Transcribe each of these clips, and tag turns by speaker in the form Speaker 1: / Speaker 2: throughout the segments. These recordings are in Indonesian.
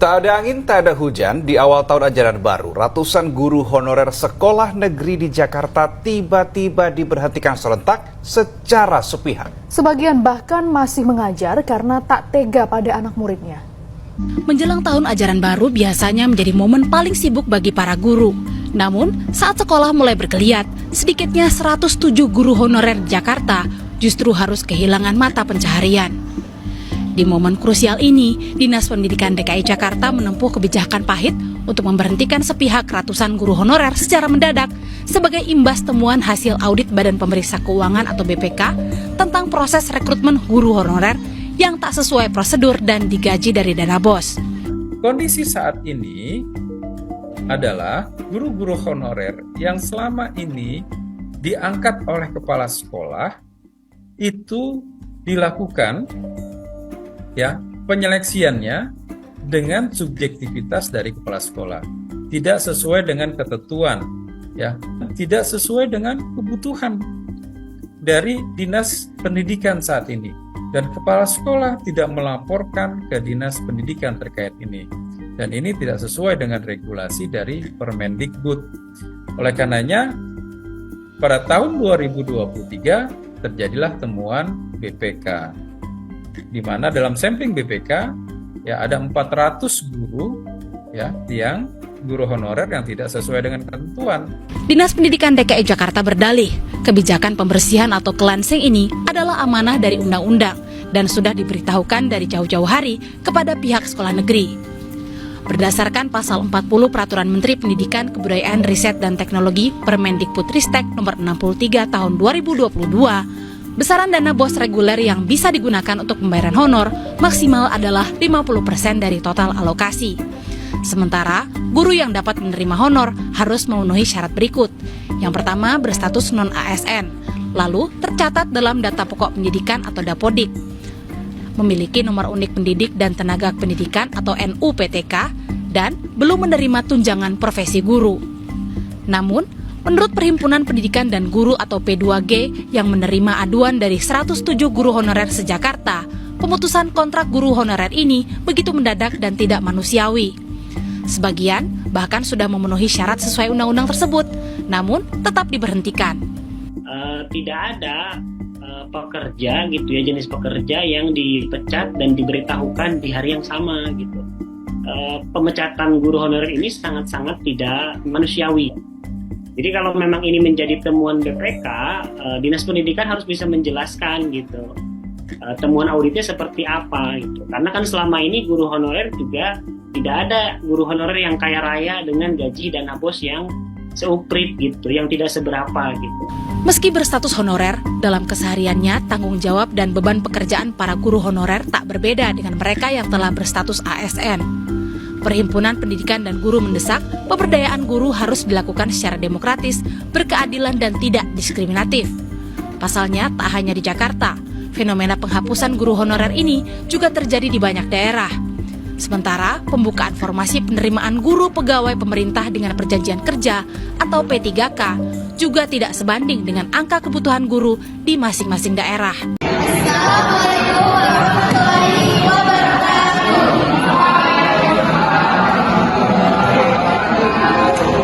Speaker 1: Tak ada angin, tak ada hujan, di awal tahun ajaran baru, ratusan guru honorer sekolah negeri di Jakarta tiba-tiba diberhentikan serentak secara sepihak.
Speaker 2: Sebagian bahkan masih mengajar karena tak tega pada anak muridnya.
Speaker 3: Menjelang tahun ajaran baru biasanya menjadi momen paling sibuk bagi para guru. Namun, saat sekolah mulai bergeliat, sedikitnya 107 guru honorer di Jakarta justru harus kehilangan mata pencaharian. Di momen krusial ini, Dinas Pendidikan DKI Jakarta menempuh kebijakan pahit untuk memberhentikan sepihak ratusan guru honorer secara mendadak sebagai imbas temuan hasil audit Badan Pemeriksa Keuangan atau BPK tentang proses rekrutmen guru honorer yang tak sesuai prosedur dan digaji dari dana BOS.
Speaker 4: Kondisi saat ini adalah guru-guru honorer yang selama ini diangkat oleh kepala sekolah itu dilakukan penyeleksiannya dengan subjektivitas dari kepala sekolah, tidak sesuai dengan ketentuan, tidak sesuai dengan kebutuhan dari dinas pendidikan saat ini, dan kepala sekolah tidak melaporkan ke dinas pendidikan terkait ini, dan ini tidak sesuai dengan regulasi dari Permendikbud. Oleh karenanya, pada tahun 2023 terjadilah temuan BPK. Di mana dalam sampling BPK ada 400 guru yang guru honorer yang tidak sesuai dengan ketentuan.
Speaker 3: Dinas Pendidikan DKI Jakarta berdalih, kebijakan pembersihan atau cleansing ini adalah amanah dari undang-undang dan sudah diberitahukan dari jauh-jauh hari kepada pihak sekolah negeri. Berdasarkan pasal 40 Peraturan Menteri Pendidikan, Kebudayaan, Riset dan Teknologi Permendikbudristek nomor 63 tahun 2022, besaran dana BOS reguler yang bisa digunakan untuk pembayaran honor maksimal adalah 50% dari total alokasi. Sementara, guru yang dapat menerima honor harus memenuhi syarat berikut. Yang pertama, berstatus non-ASN, lalu tercatat dalam data pokok pendidikan atau Dapodik, memiliki nomor unik pendidik dan tenaga pendidikan atau NUPTK, dan belum menerima tunjangan profesi guru. Namun, menurut Perhimpunan Pendidikan dan Guru atau P2G yang menerima aduan dari 107 guru honorer se-Jakarta, pemutusan kontrak guru honorer ini begitu mendadak dan tidak manusiawi. Sebagian bahkan sudah memenuhi syarat sesuai undang-undang tersebut, namun tetap diberhentikan.
Speaker 5: Tidak ada pekerja jenis pekerja yang dipecat dan diberitahukan di hari yang sama gitu. Pemecatan guru honorer ini sangat-sangat tidak manusiawi. Jadi kalau memang ini menjadi temuan BPK, Dinas Pendidikan harus bisa menjelaskan gitu, temuan auditnya seperti apa gitu. Karena kan selama ini guru honorer juga tidak ada guru honorer yang kaya raya dengan gaji dana BOS yang seuprit gitu, yang tidak seberapa gitu.
Speaker 3: Meski berstatus honorer, dalam kesehariannya tanggung jawab dan beban pekerjaan para guru honorer tak berbeda dengan mereka yang telah berstatus ASN. Perhimpunan Pendidikan dan Guru mendesak pemberdayaan guru harus dilakukan secara demokratis, berkeadilan dan tidak diskriminatif. Pasalnya, tak hanya di Jakarta, fenomena penghapusan guru honorer ini juga terjadi di banyak daerah. Sementara, pembukaan formasi penerimaan guru pegawai pemerintah dengan perjanjian kerja atau P3K juga tidak sebanding dengan angka kebutuhan guru di masing-masing daerah.
Speaker 6: Assalamualaikum warahmatullahi wabarakatuh.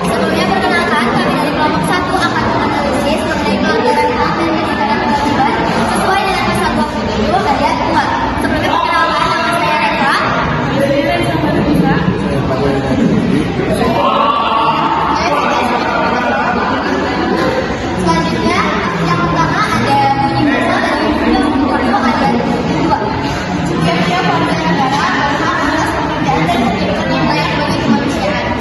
Speaker 6: Sebelumnya perkenalkan, kami dari kelompok 1 akan menganalisis mengenai pelanggaran HAM dan tindakan kewajiban sesuai dengan pasal 27 bagian 2. Sebelumnya perkenalkan, nama saya Reka. Selanjutnya, yang pertama ada bunyi besar dari Undang-Undang bagian 2. Setiap warga negara berhak atas pekerjaan dan kehidupan yang layak bagi kemanusiaan.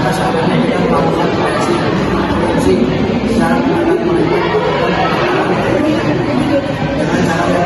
Speaker 7: masyarakatnya yang melakukan korupsi secara dengan cara